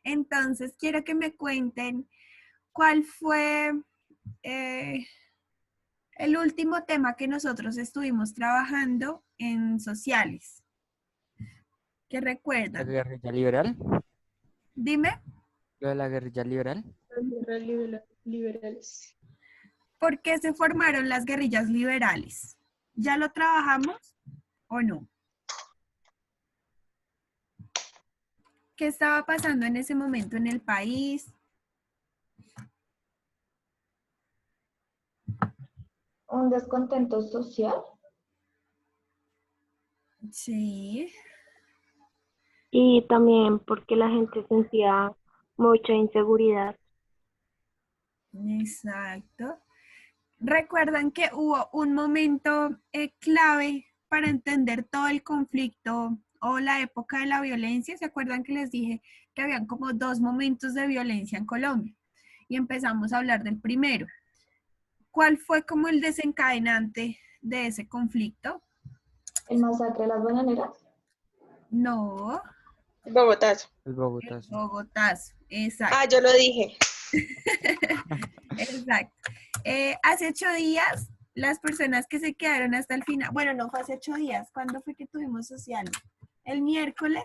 Entonces, quiero que me cuenten cuál fue eh, el último tema que nosotros estuvimos trabajando en sociales. ¿Qué ¿La recuerdan? guerrilla liberal? Dime, ¿Lo de la guerrilla liberal? Liberales. ¿por qué se formaron las guerrillas liberales? ¿Ya lo trabajamos o no? ¿Qué estaba pasando en ese momento en el país? Un descontento social. Sí, Y también porque la gente sentía mucha inseguridad. exacto. ¿Recuerdan que hubo un momento clave para entender todo el conflicto o la época de la violencia? ¿Se acuerdan que les dije que habían como dos momentos de violencia en Colombia? Y empezamos a hablar del primero. ¿Cuál fue como el desencadenante de ese conflicto? El masacre de las bananeras. No, Bogotazo. El el Bogotazo. Bogotazo, exacto. Ah, yo lo dije. Exacto. Hace 8 días, las personas que se quedaron hasta el final, bueno, no fue hace 8 días, ¿cuándo fue que tuvimos sociales? El miércoles,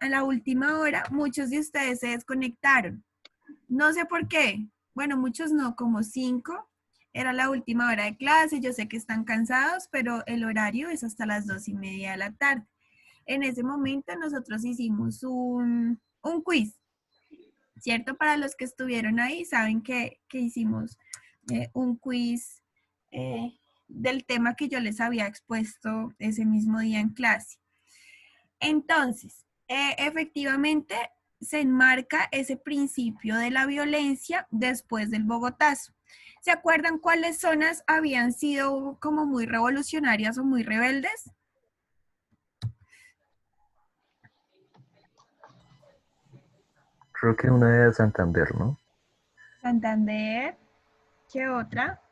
a la última hora, muchos de ustedes se desconectaron. No sé por qué. Bueno, muchos no, como 5. Era la última hora de clase. Yo sé que están cansados, pero el horario es hasta las 2:30 de la tarde. En ese momento nosotros hicimos un quiz, ¿cierto? Para los que estuvieron ahí, saben que hicimos un quiz del tema que yo les había expuesto ese mismo día en clase. Entonces, efectivamente, se enmarca ese principio de la violencia después del Bogotazo. ¿Se acuerdan cuáles zonas habían sido como muy revolucionarias o muy rebeldes? Creo que una de Santander, ¿no? Santander, ¿qué otra?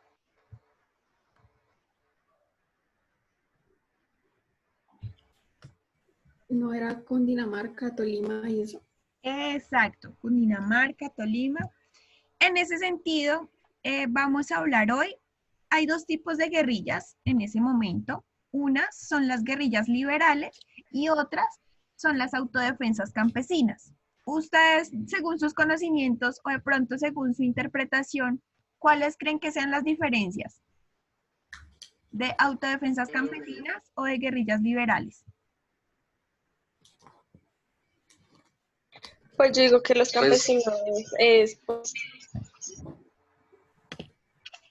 No era Cundinamarca, Tolima y eso. Exacto, Cundinamarca, Tolima. En ese sentido, vamos a hablar hoy. Hay dos tipos de guerrillas en ese momento. Unas son las guerrillas liberales y otras son las autodefensas campesinas. Ustedes, según sus conocimientos o de pronto según su interpretación, ¿cuáles creen que sean las diferencias de autodefensas campesinas o de guerrillas liberales? Pues yo digo que los campesinos es pues,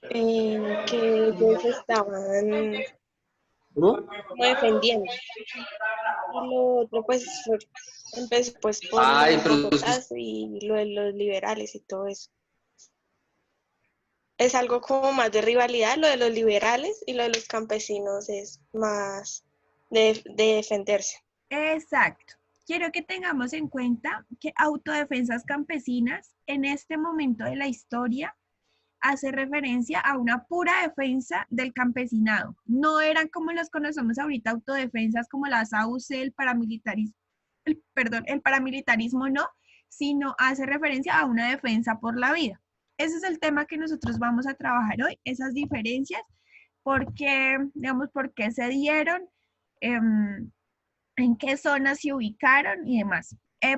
que ellos estaban como defendiendo. Y lo otro pues empezó pues por el Bogotazo y lo de los liberales y todo eso. Es algo como más de rivalidad, lo de los liberales, y lo de los campesinos es más de defenderse. Exacto. Quiero que tengamos en cuenta que autodefensas campesinas en este momento de la historia hace referencia a una pura defensa del campesinado. No eran como los conocemos ahorita autodefensas como las AUC, el paramilitarismo no, sino hace referencia a una defensa por la vida. Ese es el tema que nosotros vamos a trabajar hoy, esas diferencias, porque, digamos, por qué se dieron, en qué zonas se ubicaron y demás.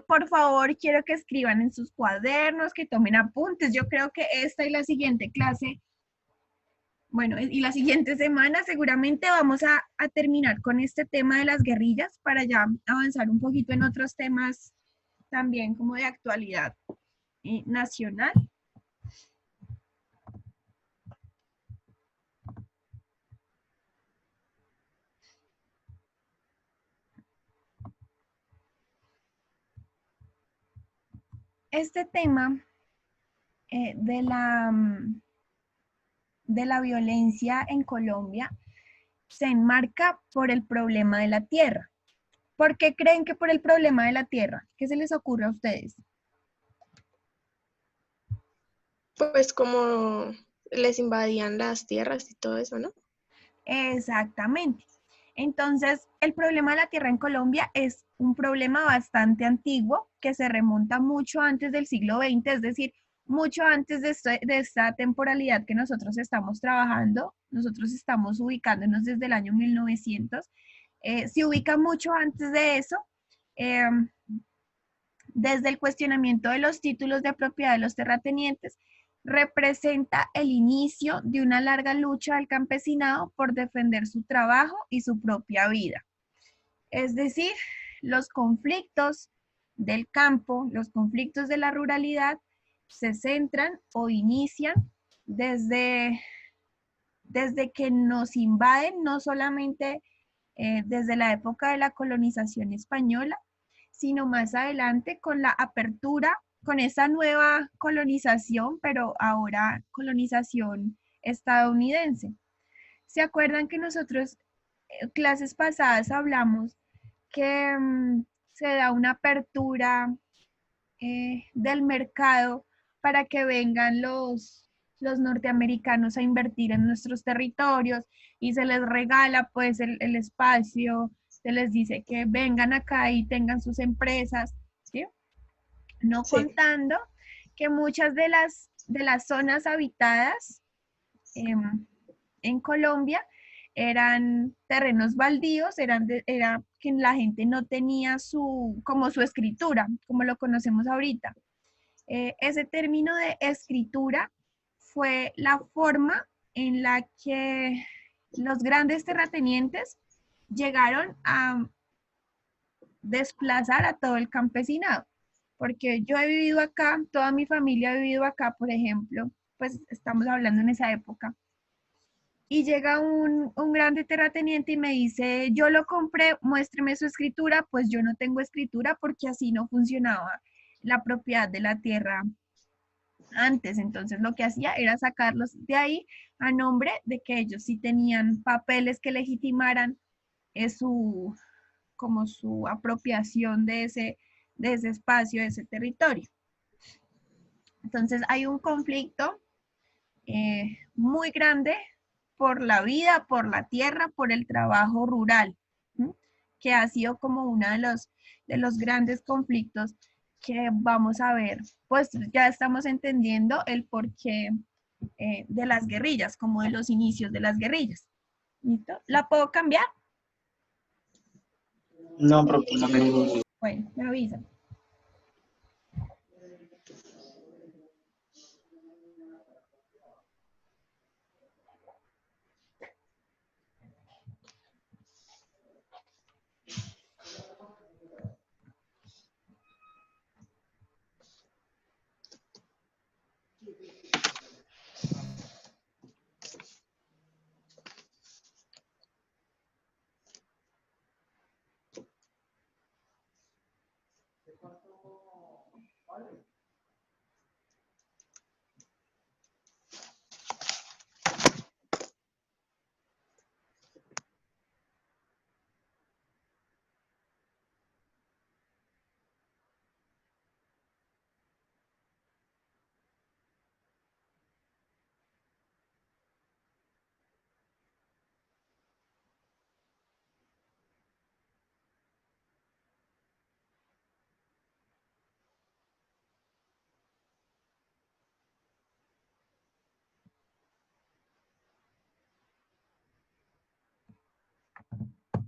Por favor, quiero que escriban en sus cuadernos, que tomen apuntes. Yo creo que esta y la siguiente clase, bueno, y la siguiente semana seguramente vamos a terminar con este tema de las guerrillas para ya avanzar un poquito en otros temas también como de actualidad nacional. Este tema de la violencia en Colombia se enmarca por el problema de la tierra. ¿Por qué creen que por el problema de la tierra? ¿Qué se les ocurre a ustedes? Pues como les invadían las tierras y todo eso, ¿no? Exactamente. Entonces, el problema de la tierra en Colombia es un problema bastante antiguo que se remonta mucho antes del siglo XX, es decir, mucho antes de esta temporalidad que nosotros estamos trabajando. Nosotros estamos ubicándonos desde el año 1900. Se ubica mucho antes de eso, eh, desde el cuestionamiento de los títulos de propiedad de los terratenientes, representa el inicio de una larga lucha del campesinado por defender su trabajo y su propia vida. Es decir, los conflictos del campo, los conflictos de la ruralidad, se centran o inician desde que nos invaden, no solamente desde la época de la colonización española, sino más adelante con la apertura, con esa nueva colonización, pero ahora colonización estadounidense. ¿Se acuerdan que nosotros, clases pasadas, hablamos que se da una apertura del mercado para que vengan los norteamericanos a invertir en nuestros territorios y se les regala pues el espacio, se les dice que vengan acá y tengan sus empresas, ¿sí? No Sí. contando que muchas de las zonas habitadas en Colombia eran terrenos baldíos, era que la gente no tenía como su escritura, como lo conocemos ahorita. Ese término de escritura fue la forma en la que los grandes terratenientes llegaron a desplazar a todo el campesinado. Porque yo he vivido acá, toda mi familia ha vivido acá, por ejemplo, pues estamos hablando en esa época. Y llega un grande terrateniente y me dice, yo lo compré, muéstreme su escritura. Pues yo no tengo escritura porque así no funcionaba la propiedad de la tierra antes. Entonces lo que hacía era sacarlos de ahí a nombre de que ellos sí tenían papeles que legitimaran como su apropiación de ese espacio, de ese territorio. Entonces hay un conflicto muy grande por la vida, por la tierra, por el trabajo rural, ¿sí? Que ha sido como uno de los grandes conflictos que vamos a ver. Pues ya estamos entendiendo el porqué de las guerrillas, como de los inicios de las guerrillas. ¿Listo? ¿La puedo cambiar? No, profe, no me... Bueno, me avisan.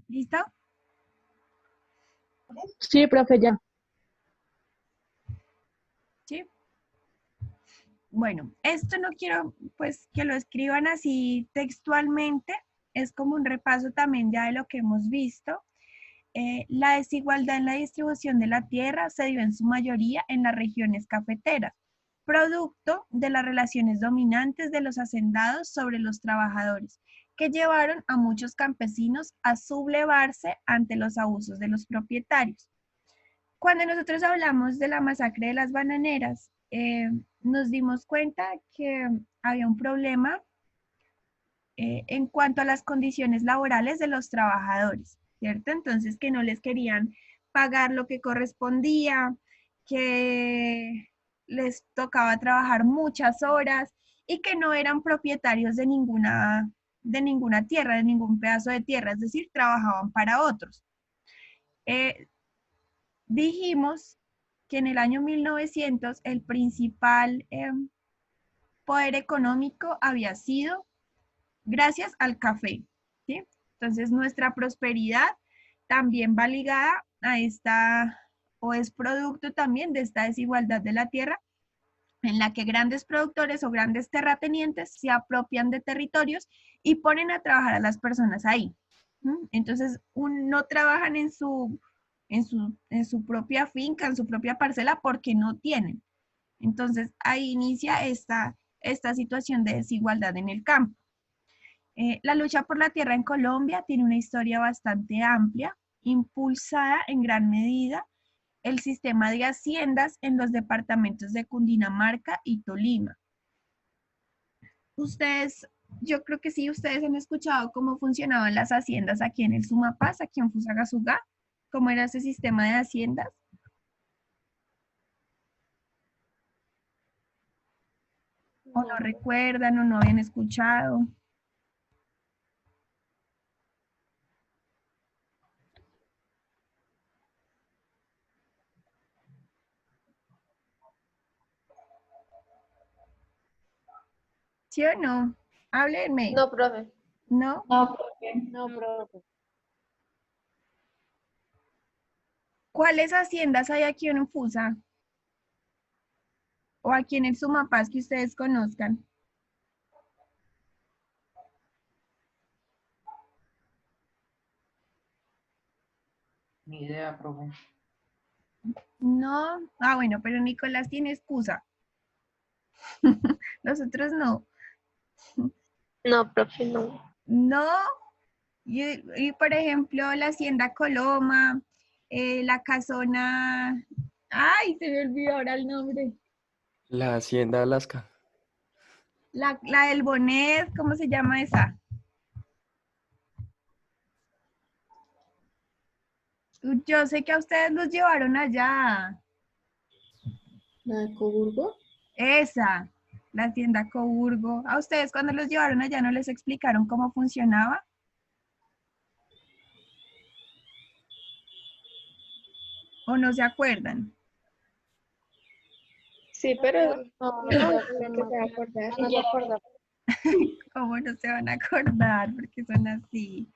¿Listo? Sí, profe, ya. ¿Sí? Bueno, esto no quiero pues que lo escriban así textualmente, es como un repaso también ya de lo que hemos visto. La desigualdad en la distribución de la tierra se dio en su mayoría en las regiones cafeteras, producto de las relaciones dominantes de los hacendados sobre los trabajadores, que llevaron a muchos campesinos a sublevarse ante los abusos de los propietarios. Cuando nosotros hablamos de la masacre de las bananeras, nos dimos cuenta que había un problema en cuanto a las condiciones laborales de los trabajadores, ¿cierto? Entonces, que no les querían pagar lo que correspondía, que les tocaba trabajar muchas horas y que no eran propietarios de ninguna tierra, de ningún pedazo de tierra, es decir, trabajaban para otros. dijimos que en el año 1900 el principal poder económico había sido gracias al café, ¿sí? Entonces nuestra prosperidad también va ligada a esta, o es producto también de esta desigualdad de la tierra, en la que grandes productores o grandes terratenientes se apropian de territorios y ponen a trabajar a las personas ahí. Entonces, no trabajan en su propia finca, en su propia parcela, porque no tienen. Entonces, ahí inicia esta situación de desigualdad en el campo. La lucha por la tierra en Colombia tiene una historia bastante amplia, impulsada en gran medida el sistema de haciendas en los departamentos de Cundinamarca y Tolima. Ustedes, yo creo que sí, ustedes han escuchado cómo funcionaban las haciendas aquí en el Sumapaz, aquí en Fusagasugá, cómo era ese sistema de haciendas. O no recuerdan o no habían escuchado. ¿Sí o no? Háblenme. No, profe. ¿No? No, profe. No, profe. ¿Cuáles haciendas hay aquí en Fusa? O aquí en el Sumapaz que ustedes conozcan. Ni idea, profe. No. Ah, bueno, pero Nicolás tiene excusa. Los otros no. No, profe, no. No. Y, por ejemplo, la Hacienda Coloma, la casona. Ay, se me olvidó ahora el nombre. La Hacienda Alaska. La del Bonet, ¿cómo se llama esa? Yo sé que a ustedes los llevaron allá. ¿La de Coburgo? Esa, la Hacienda Coburgo. ¿A ustedes cuando los llevaron allá no les explicaron cómo funcionaba? ¿O no se acuerdan? Sí, pero No, no, no, creo que se va a acordar. No me acuerdo. ¿Cómo no se van a acordar? Porque son así.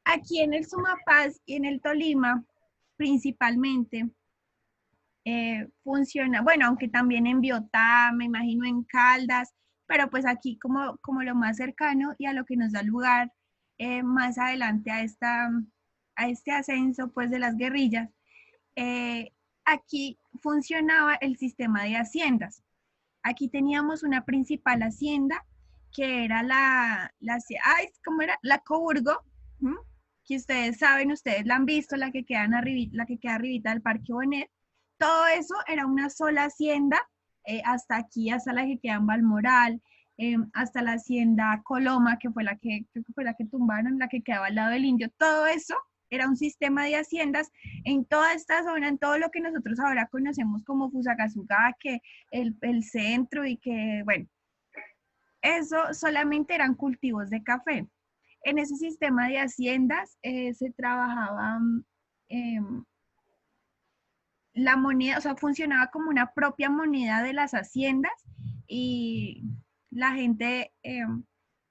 Aquí en el Sumapaz y en el Tolima, principalmente, funciona, bueno, aunque también en Biotá, me imagino en Caldas, pero pues aquí como lo más cercano y a lo que nos da lugar más adelante a este ascenso pues de las guerrillas, aquí funcionaba el sistema de haciendas. Aquí teníamos una principal hacienda que era ¿cómo era? La Coburgo, ¿m? Que ustedes saben, ustedes la han visto, la que queda arribita del Parque Bonet. Todo eso era una sola hacienda, hasta aquí, hasta la que queda en Balmoral, hasta la hacienda Coloma, que fue creo que fue la que tumbaron, la que quedaba al lado del Indio. Todo eso era un sistema de haciendas en toda esta zona, en todo lo que nosotros ahora conocemos como Fusagasugá, que el centro y que, bueno, eso solamente eran cultivos de café. En ese sistema de haciendas se trabajaba la moneda, o sea, funcionaba como una propia moneda de las haciendas y la gente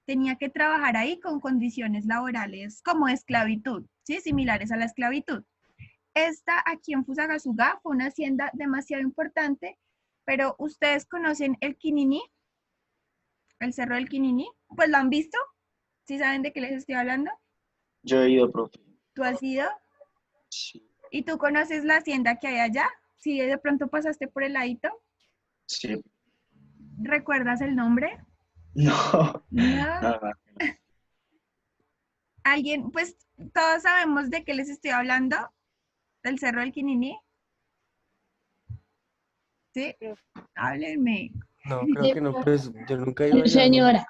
tenía que trabajar ahí con condiciones laborales como esclavitud, ¿sí? Similares a la esclavitud. Esta aquí en Fusagasugá fue una hacienda demasiado importante, pero ¿ustedes conocen el Quininí? ¿El Cerro del Quininí? Pues lo han visto, ¿sí saben de qué les estoy hablando? Yo he ido, profe. ¿Tú has ido? Sí. ¿Y tú conoces la hacienda que hay allá? Si de pronto pasaste por el ladito, Sí. ¿recuerdas el nombre? No. No. Nada. ¿Alguien? Pues todos sabemos de qué les estoy hablando, del Cerro del Quininí. ¿Sí? Háblenme. No, creo que no, pues yo nunca he ido allá, ¿no? Señora.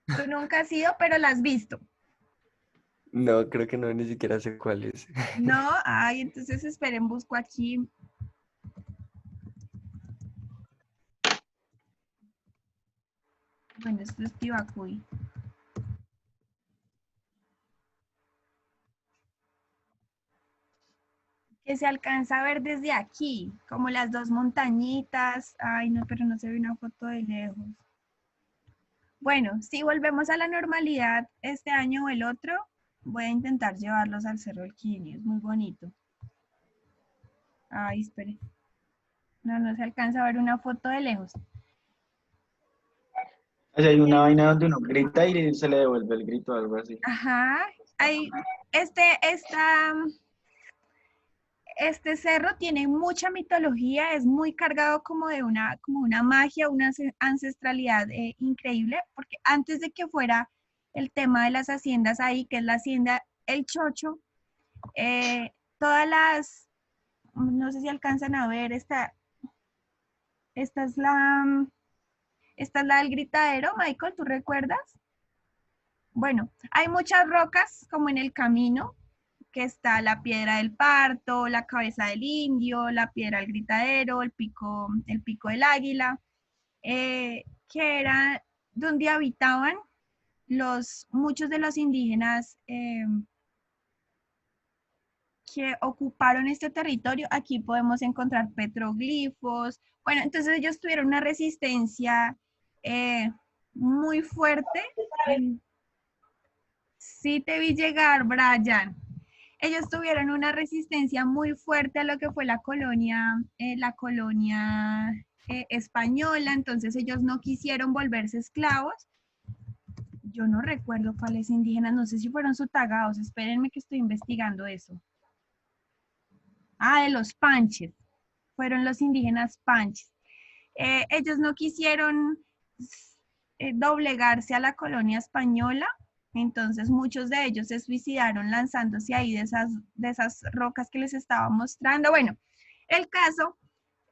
Tú nunca has ido, pero la has visto. No, creo que no, ni siquiera sé cuál es. No, ay, entonces esperen, busco aquí. Bueno, esto es Tibacuy. que se alcanza a ver desde aquí, como las dos montañitas. Ay, no, pero no se ve una foto de lejos. Bueno, si volvemos a la normalidad este año o el otro, voy a intentar llevarlos al Cerro del Quinio, es muy bonito. Ay, espere. No, no se alcanza a ver una foto de lejos. O sea, hay una vaina donde uno grita y se le devuelve el grito o algo así. Ajá. Hay, este cerro tiene mucha mitología, es muy cargado como de como una magia, una ancestralidad increíble, porque antes de que fuera el tema de las haciendas ahí, que es la hacienda El Chocho, todas las, no sé si alcanzan a ver, esta es esta es la del gritadero, Michael, ¿tú recuerdas? Bueno, hay muchas rocas como en el camino, que está la piedra del parto, la cabeza del indio, la piedra del gritadero, el pico del águila, que era donde habitaban muchos de los indígenas que ocuparon este territorio. Aquí podemos encontrar petroglifos. Bueno, entonces ellos tuvieron una resistencia muy fuerte. Sí te vi llegar, Brian. Ellos tuvieron una resistencia muy fuerte a lo que fue la colonia española, entonces ellos no quisieron volverse esclavos. Yo no recuerdo cuáles indígenas, no sé si fueron sutagaos, espérenme que estoy investigando eso. Ah, de los panches, fueron los indígenas panches. Ellos no quisieron doblegarse a la colonia española, entonces muchos de ellos se suicidaron lanzándose ahí de esas rocas que les estaba mostrando. Bueno, el caso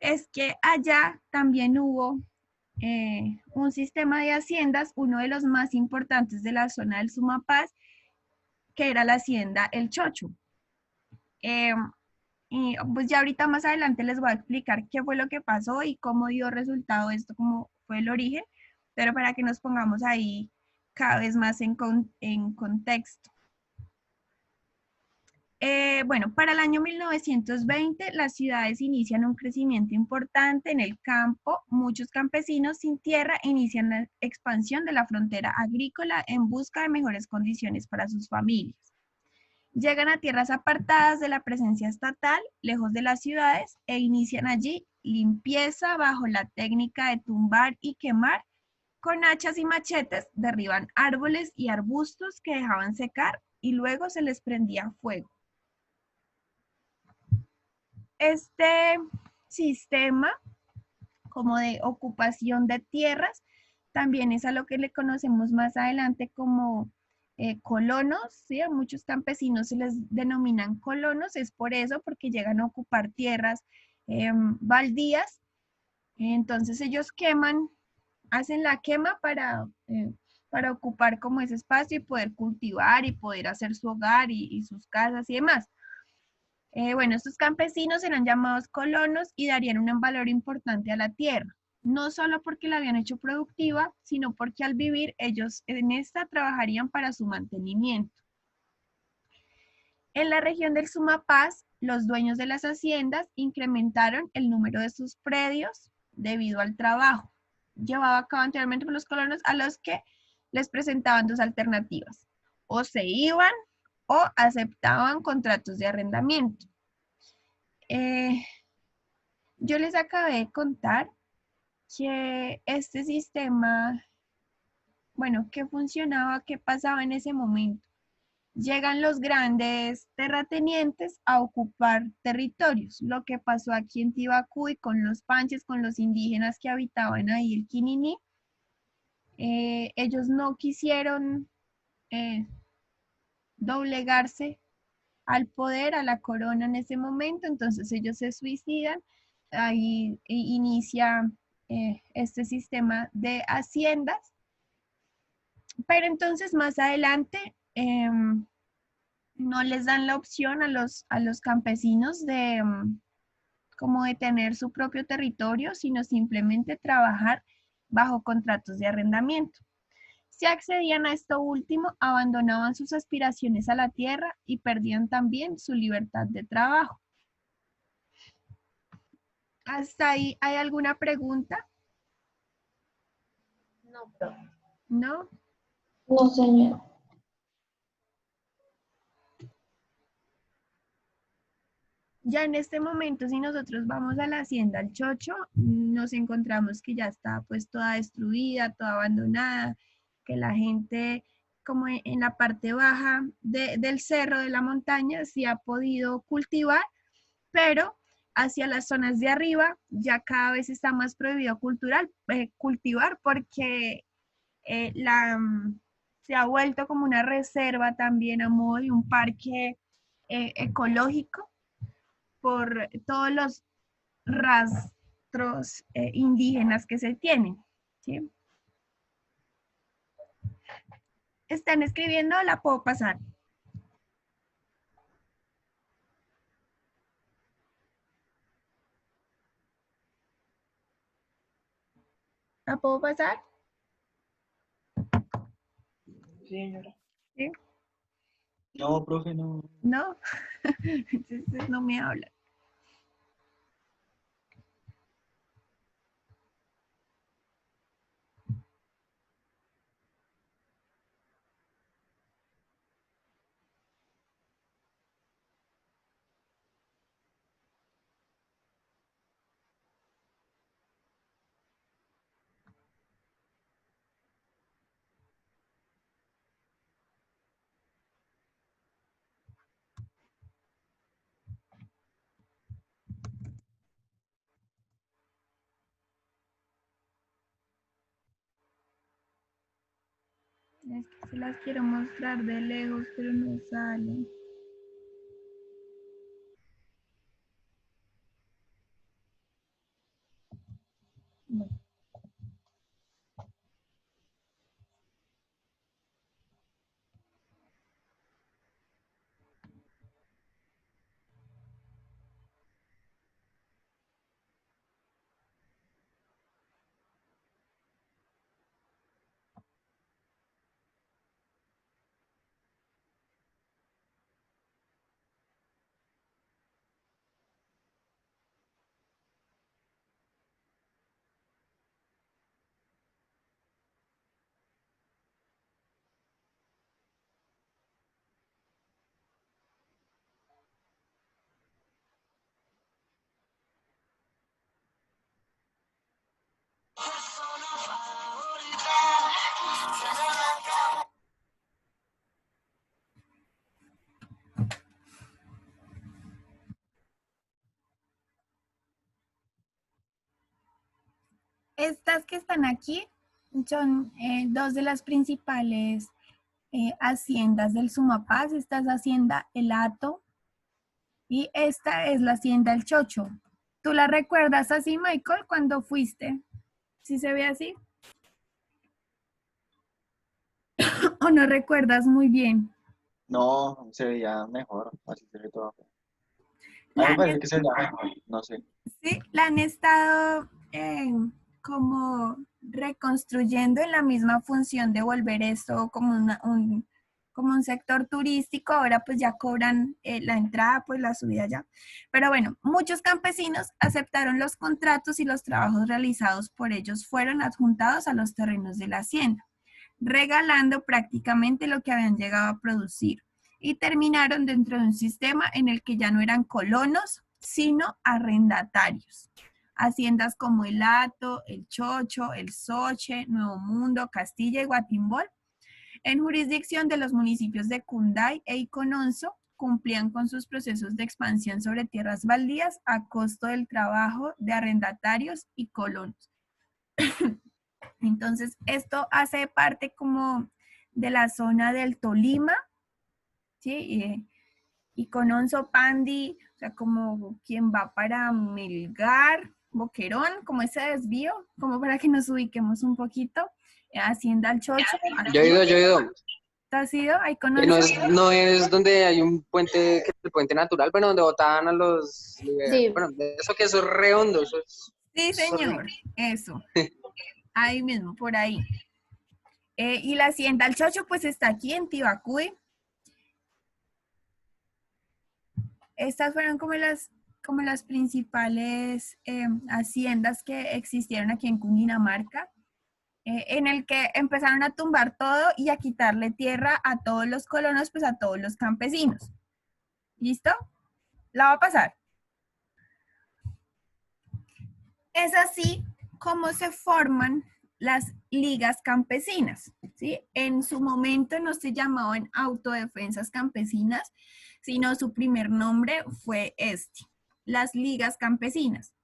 es que allá también hubo un sistema de haciendas, uno de los más importantes de la zona del Sumapaz, que era la hacienda El Chocho. Y pues ya ahorita más adelante les voy a explicar qué fue lo que pasó y cómo dio resultado esto, cómo fue el origen, pero para que nos pongamos ahí cada vez más en contexto. Bueno, para el año 1920 las ciudades inician un crecimiento importante en el campo. Muchos campesinos sin tierra inician la expansión de la frontera agrícola en busca de mejores condiciones para sus familias. Llegan a tierras apartadas de la presencia estatal, lejos de las ciudades, e inician allí limpieza bajo la técnica de tumbar y quemar. Con hachas y machetes derriban árboles y arbustos que dejaban secar y luego se les prendía fuego. Este sistema como de ocupación de tierras también es a lo que le conocemos más adelante como colonos, ¿sí? A muchos campesinos se les denominan colonos, es por eso, porque llegan a ocupar tierras baldías, entonces ellos queman, hacen la quema para ocupar como ese espacio y poder cultivar y poder hacer su hogar y sus casas y demás. Bueno, estos campesinos eran llamados colonos y darían un valor importante a la tierra, no solo porque la habían hecho productiva, sino porque al vivir ellos en esta trabajarían para su mantenimiento. En la región del Sumapaz, los dueños de las haciendas incrementaron el número de sus predios debido al trabajo llevado a cabo anteriormente por los colonos, a los que les presentaban dos alternativas: o se iban o aceptaban contratos de arrendamiento. Yo les acabé de contar que este sistema, bueno, ¿qué funcionaba? ¿Qué pasaba en ese momento? Llegan los grandes terratenientes a ocupar territorios. Lo que pasó aquí en Tibacuy con los panches, con los indígenas que habitaban ahí el Quininí, ellos no quisieron doblegarse al poder, a la corona en ese momento, entonces ellos se suicidan, ahí inicia este sistema de haciendas, pero entonces más adelante no les dan la opción a los campesinos de como de tener su propio territorio, sino simplemente trabajar bajo contratos de arrendamiento. Si accedían a esto último, abandonaban sus aspiraciones a la tierra y perdían también su libertad de trabajo. ¿Hasta ahí hay alguna pregunta? No, profe. ¿No? No, señor. Ya en este momento, si nosotros vamos a la hacienda El Chocho, nos encontramos que ya está pues toda destruida, toda abandonada, que la gente como en la parte baja del cerro, de la montaña, sí ha podido cultivar, pero hacia las zonas de arriba ya cada vez está más prohibido cultivar porque se ha vuelto como una reserva también a modo de un parque ecológico por todos los rastros indígenas que se tienen. ¿Sí? ¿Están escribiendo? ¿La puedo pasar? ¿La puedo pasar? Sí, señora. ¿Sí? No, profe, no. ¿No? Entonces no me habla. Es que se las quiero mostrar de lejos, pero no sale. Bueno. Estas que están aquí son dos de las principales haciendas del Sumapaz. Esta es Hacienda El Hato y esta es la Hacienda El Chocho. ¿Tú la recuerdas así, Michael, cuando fuiste? ¿Sí se ve así? ¿O no recuerdas muy bien? No, se veía mejor. Así se ve todo. A mí La me han, parece que se veía mejor. No sé. sí, la han estado como reconstruyendo en la misma función de volver esto como como un sector turístico. Ahora pues ya cobran la entrada, pues la subida ya. Pero bueno, muchos campesinos aceptaron los contratos y los trabajos realizados por ellos fueron adjuntados a los terrenos de la hacienda, regalando prácticamente lo que habían llegado a producir, y terminaron dentro de un sistema en el que ya no eran colonos, sino arrendatarios. Haciendas como El Hato, El Chocho, El Soche, Nuevo Mundo, Castilla y Guatimbol, en jurisdicción de los municipios de Cunday e Icononso, cumplían con sus procesos de expansión sobre tierras baldías a costo del trabajo de arrendatarios y colonos. Entonces, esto hace parte como de la zona del Tolima, ¿sí? Y con Onzo Pandi, o sea, como quien va para Melgar, Boquerón, como ese desvío, como para que nos ubiquemos un poquito. Hacienda El Chocho. Yo he ido, yo he ido. ¿Tú has ido? Ahí con No Onzo. no es donde hay un puente, que es el puente natural, bueno, donde botaban a los... Sí. Bueno, eso que eso es re hondo, Sí, eso es señor, horrible. eso. Ahí mismo, por ahí. Y la Hacienda El Chocho, pues está aquí en Tibacuy. Estas fueron como las como las principales haciendas que existieron aquí en Cundinamarca, en el que empezaron a tumbar todo y a quitarle tierra a todos los colonos, pues a todos los campesinos. ¿Listo? La va a pasar. Es así como se forman las ligas campesinas, ¿sí? En su momento no se llamaban autodefensas campesinas, sino su primer nombre fue las ligas campesinas.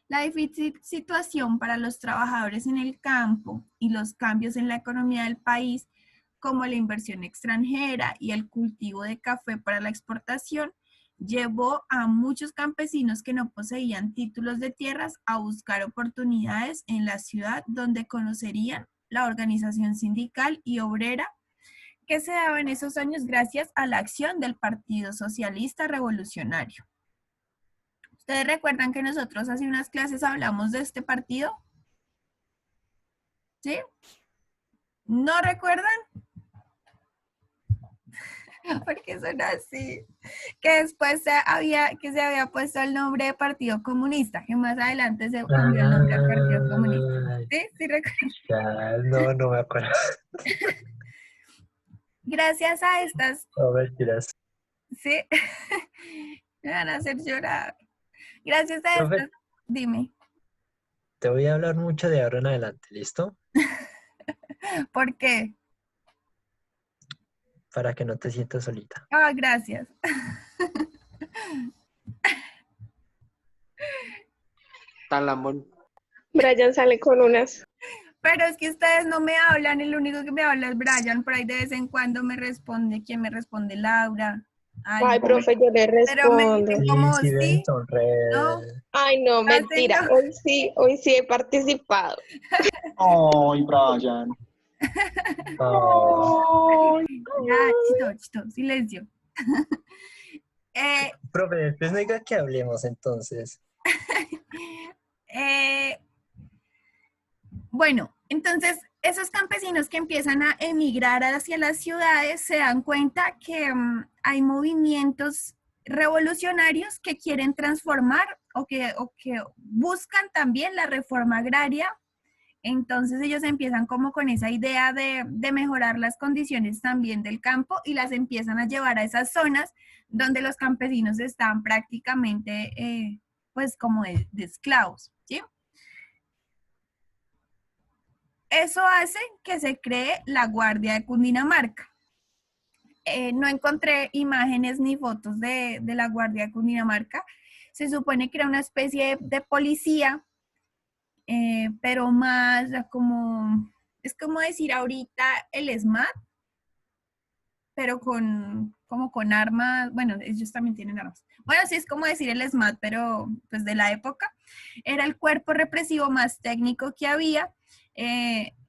La difícil situación para los trabajadores en el campo y los cambios en la economía del país, como la inversión extranjera y el cultivo de café para la exportación, llevó a muchos campesinos que no poseían títulos de tierras a buscar oportunidades en la ciudad donde conocerían la organización sindical y obrera que se daba en esos años gracias a la acción del Partido Socialista Revolucionario. ¿Ustedes recuerdan que nosotros hace unas clases hablamos de este partido? ¿Sí? ¿No recuerdan? Porque son así. Que después se había puesto el nombre de Partido Comunista, que más adelante se cambió el nombre al Partido Comunista. ¿Sí? ¿Sí recuerdan? No, no me acuerdo. Gracias a estas... No, mentiras. Sí. Me van a hacer llorar. Gracias a Profe, estas... Dime. te voy a hablar mucho de ahora en adelante, ¿listo? ¿Por qué? Para que no te sientas solita. Ah, gracias. Tan lambón. Brian sale con unas. Pero es que ustedes no me hablan, el único que me habla es Brian, por ahí de vez en cuando me responde, ¿quién me responde? Laura. Ay, profe, yo le pero me respondo. dicen como Sí, ven, sí, sonríe. ¿no? Ay, no, mentira. no. Hoy sí he participado. Ay, Brian. Oh. Ya, chito, silencio. Profe, después no diga que hablemos entonces. Bueno, entonces esos campesinos que empiezan a emigrar hacia las ciudades se dan cuenta que hay movimientos revolucionarios que quieren transformar o que buscan también la reforma agraria. Entonces ellos empiezan como con esa idea de mejorar las condiciones también del campo y las empiezan a llevar a esas zonas donde los campesinos están prácticamente pues como de esclavos, ¿sí? Eso hace que se cree la Guardia de Cundinamarca. No encontré imágenes ni fotos de la Guardia de Cundinamarca. Se supone que era una especie de policía, pero más como, es como decir ahorita el SMAT, pero como con armas, bueno, ellos también tienen armas. Bueno, sí es como decir el SMAT, pero pues de la época. Era el cuerpo represivo más técnico que había.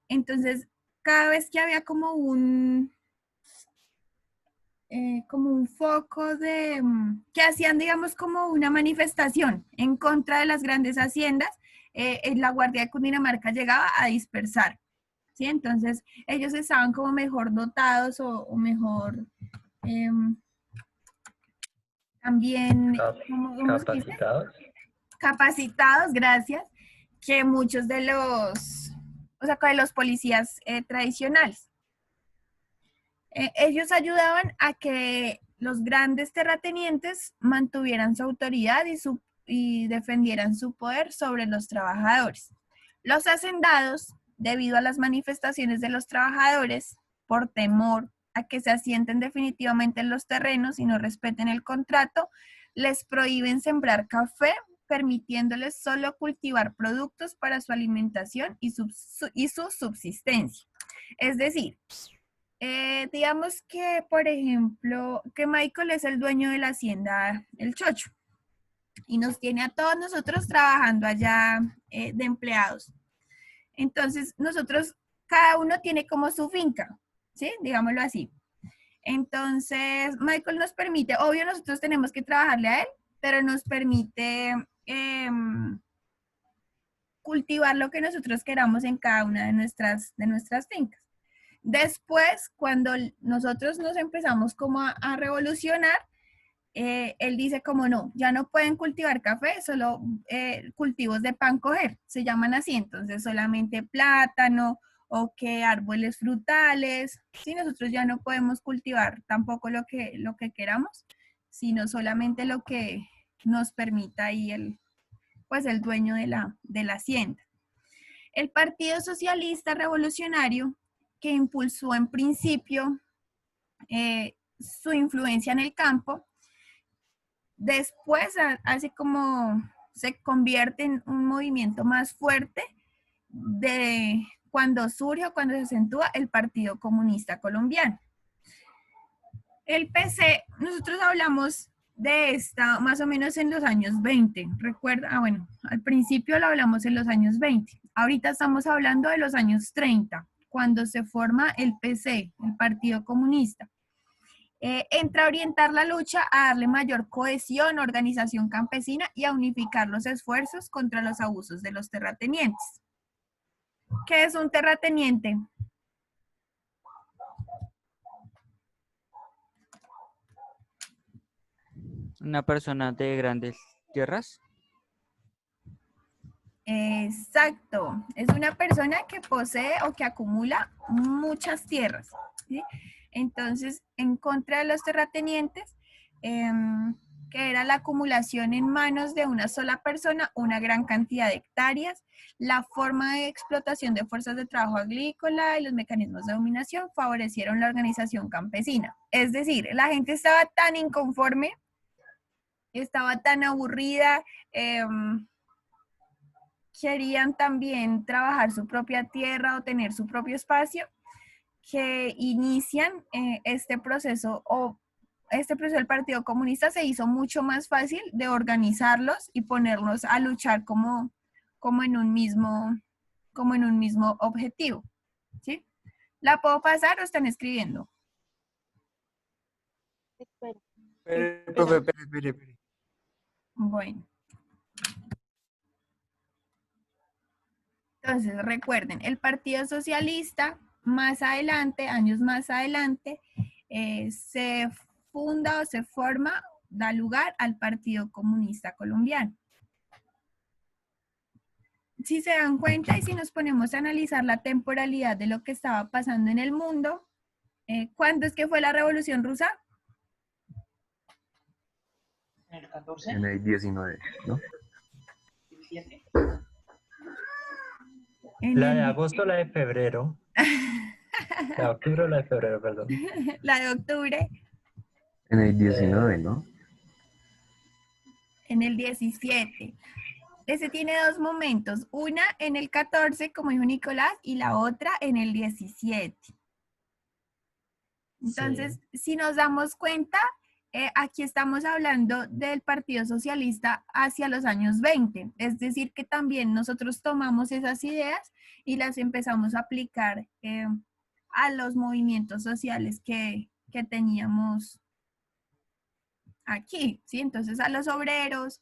Entonces, cada vez que había como un foco de, que hacían, digamos, como una manifestación en contra de las grandes haciendas, la Guardia de Cundinamarca llegaba a dispersar, ¿sí? Entonces, ellos estaban como mejor dotados o mejor también ¿cómo se dice? Capacitados, gracias, que muchos de los policías tradicionales. Ellos ayudaban a que los grandes terratenientes mantuvieran su autoridad y defendieran su poder sobre los trabajadores. Los hacendados, debido a las manifestaciones de los trabajadores, por temor a que se asienten definitivamente en los terrenos y no respeten el contrato, les prohíben sembrar café, permitiéndoles solo cultivar productos para su alimentación y su subsistencia. Es decir, digamos que, por ejemplo, que Michael es el dueño de la hacienda El Chocho y nos tiene a todos nosotros trabajando allá de empleados. Entonces, nosotros, cada uno tiene como su finca, ¿sí? Digámoslo así. Entonces, Michael nos permite, obvio nosotros tenemos que trabajarle a él, pero nos permite cultivar lo que nosotros queramos en cada una de nuestras fincas. Después, cuando nosotros nos empezamos como a revolucionar, él dice como no, ya no pueden cultivar café, solo cultivos de pan coger, se llaman así, entonces solamente plátano o que árboles frutales, ¿sí? Nosotros ya no podemos cultivar tampoco lo que queramos, sino solamente lo que nos permita ahí pues el dueño de la hacienda. El Partido Socialista Revolucionario, que impulsó en principio su influencia en el campo, después así como se convierte en un movimiento más fuerte de cuando surge o cuando se acentúa el Partido Comunista Colombiano. El PC, nosotros hablamos de esta más o menos en los años 20, recuerda, bueno, al principio lo hablamos en los años 20, ahorita estamos hablando de los años 30, cuando se forma el PC, el Partido Comunista. Entra a orientar la lucha, a darle mayor cohesión, organización campesina y a unificar los esfuerzos contra los abusos de los terratenientes. ¿Qué es un terrateniente? Una persona de grandes tierras. Exacto, es una persona que posee o que acumula muchas tierras, ¿sí? Entonces, en contra de los terratenientes, que era la acumulación en manos de una sola persona, una gran cantidad de hectáreas, la forma de explotación de fuerzas de trabajo agrícola y los mecanismos de dominación favorecieron la organización campesina. Es decir, la gente estaba tan inconforme, estaba tan aburrida, querían también trabajar su propia tierra o tener su propio espacio, que inician este proceso del Partido Comunista se hizo mucho más fácil de organizarlos y ponerlos a luchar como en un mismo objetivo, ¿sí? ¿La puedo pasar o están escribiendo? Espera. Profe, espere. Bueno. Entonces, recuerden, el Partido Socialista, más adelante, años más adelante, se funda o se forma, da lugar al Partido Comunista Colombiano. Si se dan cuenta y si nos ponemos a analizar la temporalidad de lo que estaba pasando en el mundo, ¿cuándo es que fue la Revolución Rusa? En el 14. En el 19, ¿no? La de agosto, la de febrero. La de octubre o la de febrero, perdón. La de octubre. En el 19, ¿no? En el 17. Ese tiene dos momentos. Una en el 14, como dijo Nicolás, y la otra en el 17. Entonces, sí, si nos damos cuenta, aquí estamos hablando del Partido Socialista hacia los años 20. Es decir, que también nosotros tomamos esas ideas y las empezamos a aplicar a los movimientos sociales que teníamos aquí, ¿sí? Entonces, a los obreros,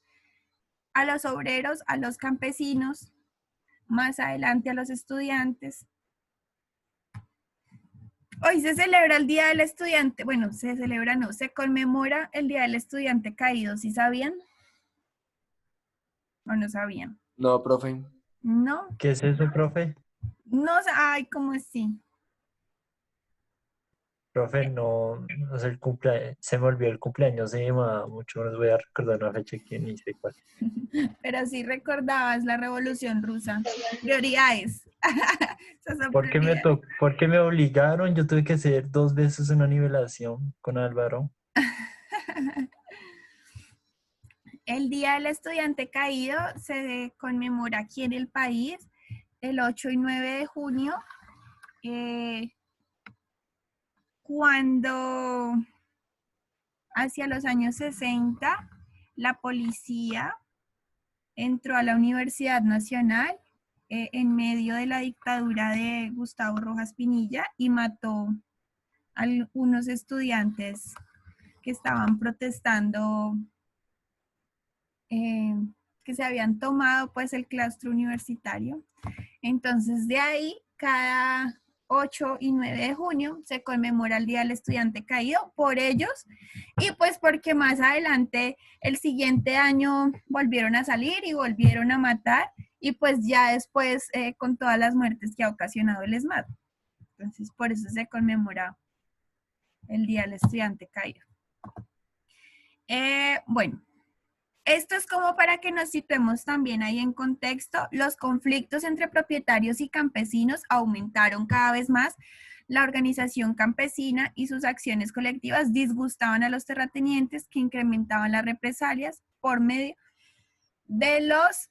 a los campesinos, más adelante a los estudiantes. Hoy se celebra el Día del Estudiante, bueno, se celebra, no, se conmemora el Día del Estudiante Caído, ¿sí sabían? ¿O no sabían? No, profe. ¿No? ¿Qué es eso, profe? No, ay, ¿cómo así? Profe, no sé el cumpleaños, se me olvidó el cumpleaños de mi mamá, mucho no les voy a recordar una fecha que ni sé cuál. Pero sí recordabas la Revolución Rusa. Prioridades. ¿Por qué me obligaron? Yo tuve que hacer 2 veces una nivelación con Álvaro. El Día del Estudiante Caído se conmemora aquí en el país el 8 y 9 de junio, cuando hacia los años 60 la policía entró a la Universidad Nacional en medio de la dictadura de Gustavo Rojas Pinilla y mató a algunos estudiantes que estaban protestando, que se habían tomado pues el claustro universitario. Entonces de ahí cada 8 y 9 de junio se conmemora el Día del Estudiante Caído por ellos y pues porque más adelante el siguiente año volvieron a salir y volvieron a matar y pues ya después con todas las muertes que ha ocasionado el ESMAD. Entonces por eso se conmemora el Día del Estudiante Caído. Bueno. Esto es como para que nos situemos también ahí en contexto. Los conflictos entre propietarios y campesinos aumentaron cada vez más. La organización campesina y sus acciones colectivas disgustaban a los terratenientes que incrementaban las represalias por medio de los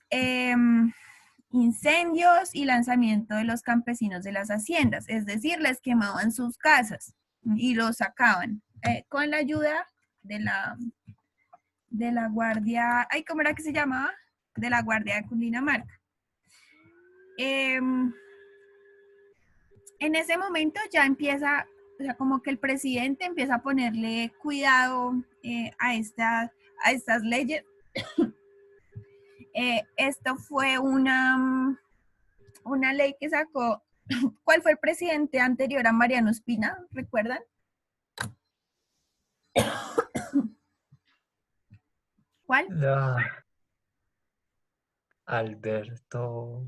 incendios y lanzamiento de los campesinos de las haciendas. Es decir, les quemaban sus casas y los sacaban con la ayuda de la guardia, ay, ¿cómo era que se llamaba? De la guardia de Cundinamarca. En ese momento ya empieza, o sea, como que el presidente empieza a ponerle cuidado a estas leyes. Esto fue una ley que sacó, ¿cuál fue el presidente anterior a Mariano Ospina? ¿Recuerdan? ¿Cuál? Alberto.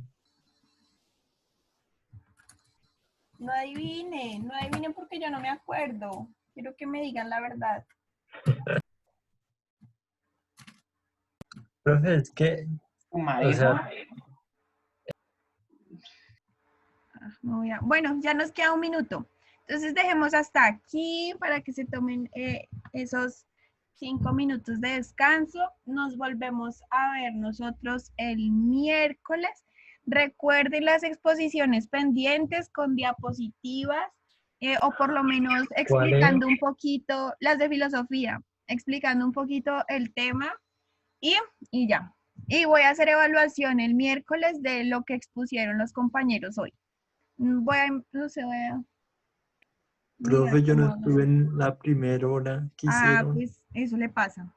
No adivinen porque yo no me acuerdo. Quiero que me digan la verdad. Profe, es que, o sea, Bueno, ya nos queda un minuto. Entonces dejemos hasta aquí para que se tomen esos 5 minutos de descanso. Nos volvemos a ver nosotros el miércoles. Recuerden las exposiciones pendientes con diapositivas o por lo menos explicando un poquito, las de filosofía, explicando un poquito el tema y ya. Y voy a hacer evaluación el miércoles de lo que expusieron los compañeros hoy. profe, yo no estuve en la primera hora que hicieron. Pues eso le pasa.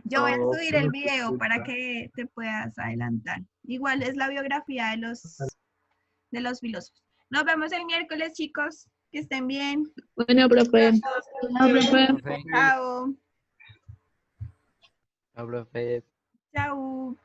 Yo voy a subir el video para que te puedas adelantar. Igual es la biografía de los filósofos. Nos vemos el miércoles, chicos. Que estén bien. Bueno, profe. Chao. Chao, profe. Chao.